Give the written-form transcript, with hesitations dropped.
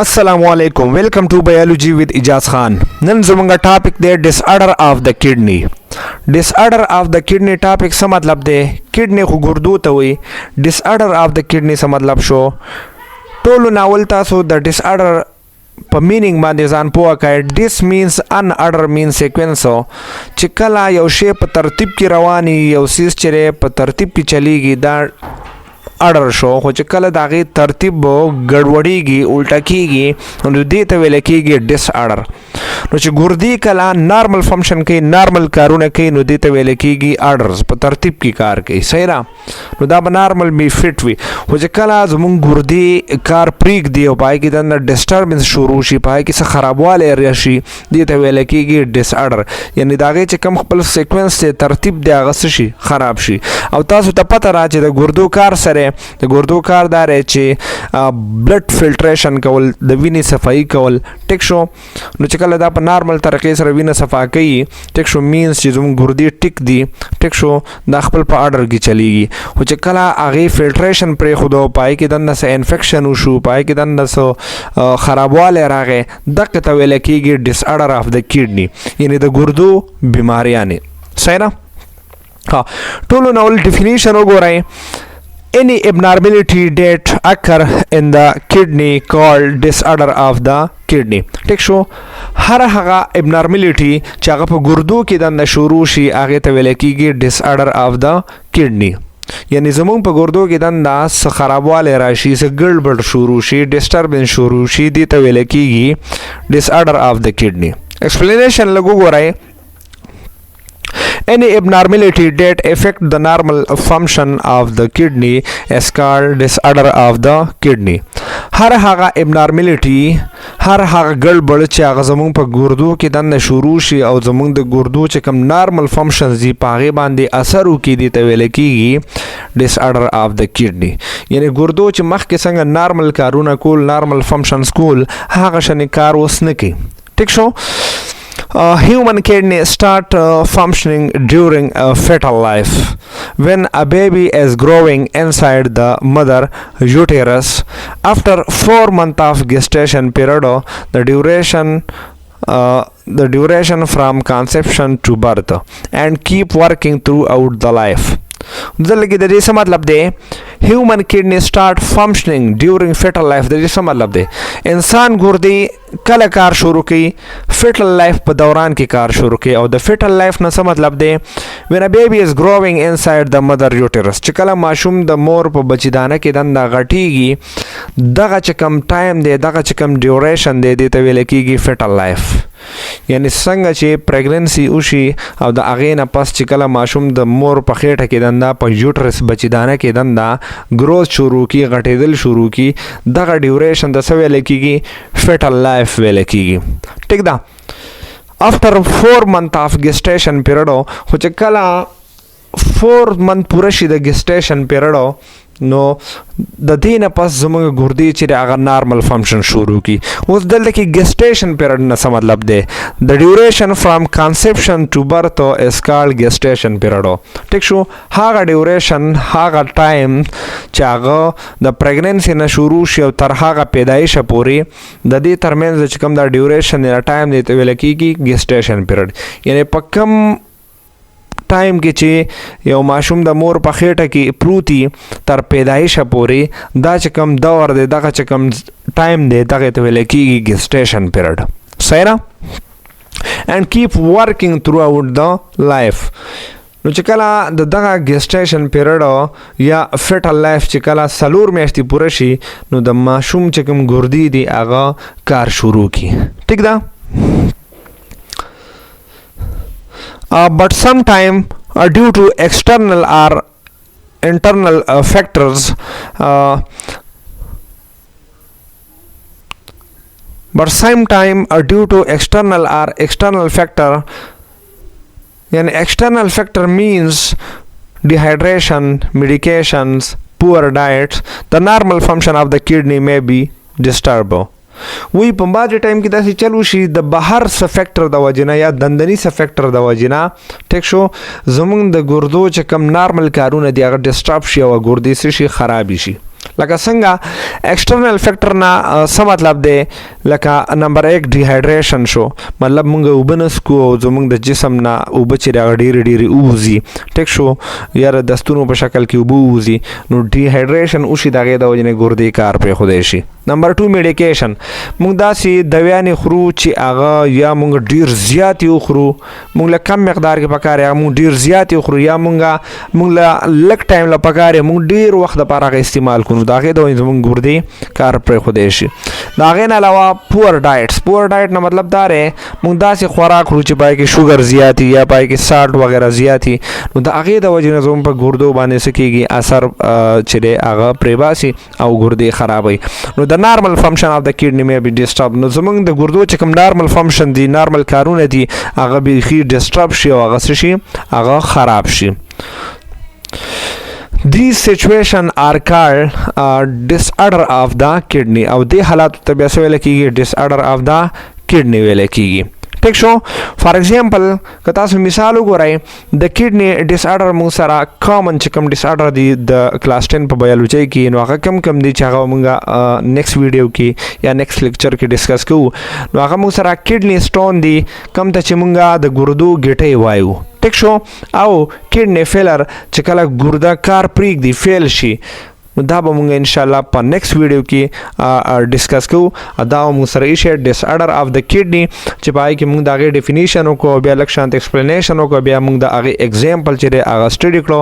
Assalamu alaikum. Welcome to Biology with Ijaz Khan. نن زمونږ ټاپک دی disorder of the kidney. disorder of the kidney ټاپک څه مطلب دی؟ کډنی خو ګردو ته وي. disorder of the kidney څه مطلب شو؟ ټولو ناول تاسو د disorder په مینینګ باندې ځان پوه کړئ. dis means unorder means sequence چې کله یو شی په ترتیب کې رواني یو سیس چې په ترتیب کې چلیږي دا اډر شو خو چې کله د هغې ترتیب ګډوډېږي الټه کېږي نو دې ته ویل کېږي ډس اډر. نو چې ګردې کله نارمل فنکشن کوي نارمل کارونه کوي نو دې ته ویل کېږي اډرز په ترتیب کې کار کوي. صحیح ده؟ نو دا به نارمل بي فټ وي. خو چې کله زمونږ ګردې کار پرېږدي او په هغې کې دننه ډسټربنس شروع شي په هغې کې څه خرابوالی راشي دې ته ویل کېږي ډس اډر. یعنې د هغې چې کوم خپل سیکوینس دی ترتیب دی هغه څه شي خراب شي. او تاسو ته پته را چې د ګردو کار سره د ګردو کار دا دی چې بلډ فلټریشن کول د وینې صفایي کول. ټیک شو؟ نو چې کله دا په نارمل طریقې سره وینه صفا کوي ټیک شو مینس چې زموږ ګردې ټیک دي ټیک شو دا خپل په اډر کې چلیږي. خو چې کله هغې فلټریشن پرېښودو په هغې کې دننه څه انفیکشن وشو په هغې کې دننه څه خرابوالی راغی دغې ته ویلی کېږي ډس اډر آف د کډني یعنې د ګردو بیماریانې. صحیح نه؟ ټولو ناول ډیفینیشن وګورئ. Any abnormality that occur in the kidney called disorder of the kidney. ټیک شو؟ هر هغه abnormality چې هغه په ګردو کې دننه شروع شي هغې ته ویلی کېږي disorder of the kidney. یعنې زمونږ په ګردو کې دننه څه خرابوالی راشي څه ګډوډ شروع شي ډسټربنس شروع شي دې ته ویلی کېږي disorder of the kidney. explanation لږ وګورئ. Any abnormality that affect the normal function of the kidney is called disorder of the kidney. هر هغه abnormality هر هغه ګډوډ چې هغه زمونږ په ګردو کې دننه شروع شي او زمونږ د ګردو چې کوم نارمل فنکشنز دي په هغې باندې اثر وکړي دې ته ویلی کېږي disorder of the kidney. یعنې ګردو چې مخکې څنګه نارمل کارونه کول نارمل فنکشنز کول هغه شانې کار اوس نه کوي. ټیک شو؟ Human kidney start functioning during fetal life when a baby is growing inside the mother uterus. After 4 months of gestation period, the duration from conception to birth and keep working throughout the life. دلته د دې څه مطلب دی؟ هیومن کډنی سټارټ فنکشنینګ ډیورنګ فیټل لایف د دې څه مطلب دی؟ انسان ګردې کله کار شروع کوي فیټل لایف په دوران کې کار شروع کوي او د فیټل لایف نه څه مطلب دی؟ when a baby is growing inside the mother uterus چې کله ماشوم د مور په بچیدانه کې دننه غټیږي دغه چې کم ټایم دی دغه چې کم ډیوریشن دی دې ته ویلی کېږي فیټل لایف. یعنې څنګه چې پریګننسي وشي او د هغې نه پس چې کله ماشوم د مور په خېټه کې دنده په یوټرس بچیدانه کې دنده ګروث شروع کړي غټېدل شروع کړي دغه ډیوریشن د څه ویلی کېږي فیټل لایف ویلی کېږي. ټیک ده؟ after 4 months of gestation period خو چې کله 4 month پوره شي د gestation period نو د دې نه پس زموږ ګردې چې دی هغه نارمل فنکشن شروع کړي. اوس دلته کې gestation period نه څه مطلب دی؟ د ډیوریشن فرام conception to birth is called gestation period. ټیک شو؟ هغه ډیوریشن هغه ټایم چې هغه د پریګننسي نه شروع شي او تر هغه پیدایشه پورې د دې ترمنځ چې کوم دا ډیوریشن یا ټایم دی ته ویل کېږي gestation period. یعنې په کم ټایم کې چې یو ماشوم د مور په خېټه کې پروتي تر پیدایشه پورې دا چې کوم دور دی دغه چې کوم ټایم دی دغې ته ویلی کېږي gestation period. صحیح نه؟ and keep working throughout the life. نو چې کله د دغه gestation period یا fetal life چې کله 4 میاشتې پوره شي نو د ماشوم چې کوم ګردې دي هغه کار شروع کړي. ټیک ده؟ But sometime due to external or internal factors but sometime due to external or external factor yani external factor means dehydration medications poor diet the normal function of the kidney may be disturbed. وی په بعضې ټایم کې داسې چل وشي د بهر څه فیکټر د وجې نه یا دندني څه فیکټر د وجې نه ټیک شو زموږ د ګردو چې کم نارمل کارونه دي هغه ډسټرب شي او ګردې څه شي خرابې شي. لکه څنګه ایکسټرنل فیکټر نه څه مطلب دی لکه نمبر 1 ډیهایډریشن شو مطلب مونږ اوبه نه څکو او زمونږ د جسم نه اوبه چې هغه ډېرې ووځي ټیک شو یا د ستونو په شکل کې اوبه ووځي نو ډیهایډریشن وشي د هغې د وجې نه ګردې کار پرېښودی شي. نمبر 2 میډیکیشن مونږ داسې دویانې خورو چې هغه یا مونږ ډېر زیات وخورو مونږ له کم مقدار کې پکار یا مونږ ډېر زیات وخورو یا مونږ له لږ ټایم له پکار مونږ ډېر وخت دپاره هغه استعمال کړو د هغې د وجې زمونږ ګردې کار پرېښودی شي. د هغې نه علاوه پور ډایټ نه مطلب دا دی مونږ داسې خوراک خورو چې پای کې شوګر زیات یا پای کې سالټ وغیره زیات نو د هغې د وجې نه زموږ په ګردو باندې څه کېږي اثر چې دی هغه پرې باسي او ګردې خرابوي. نو د نارمل فنکشن اف د کډنی مې بي ډسټرب نو زمونږ د ګردو چې کوم نارمل فنکشن دي نارمل کارونه دي هغه بیخي ډسټرب شي او هغه څه شي هغه خراب شي. These situations are called disorder of the kidney او دې حالاتو ته بیا څه ویل کېږي disorder of the kidney ویل کېږي. ټیک شو فار ایگزامپل که تاسو مثال وګورئ د کډنی ډس آرډر موږ سره کامن چې کوم ډس آرډر دی د کلاس 10 په بایولوژي کې نو هغه کم دی چې هغه موږ نیکسٹ ویډیو کې یا نیکسٹ لیکچر کې ډسکس کوو نو هغه موږ سره کډنی سټون دی کم ته چې موږ د ګردو ګټۍ وایو ټیک شو او کډنی فیلر چې کله ګرده کار پرېږدي فیل شي نو دا به مونږ انشاءالله په نیکسٹ ویډیو کې ډسکس کوو. دا مونږ سره ایښی ډس آرډر آف د کډنی چې په هغې کې مونږ د هغې ډیفینیشن وکړو بیا لږ شانت ایکسپلینیشن وکړو بیا مونږ د هغې اگزامپل چې دی هغه سټډي کړو.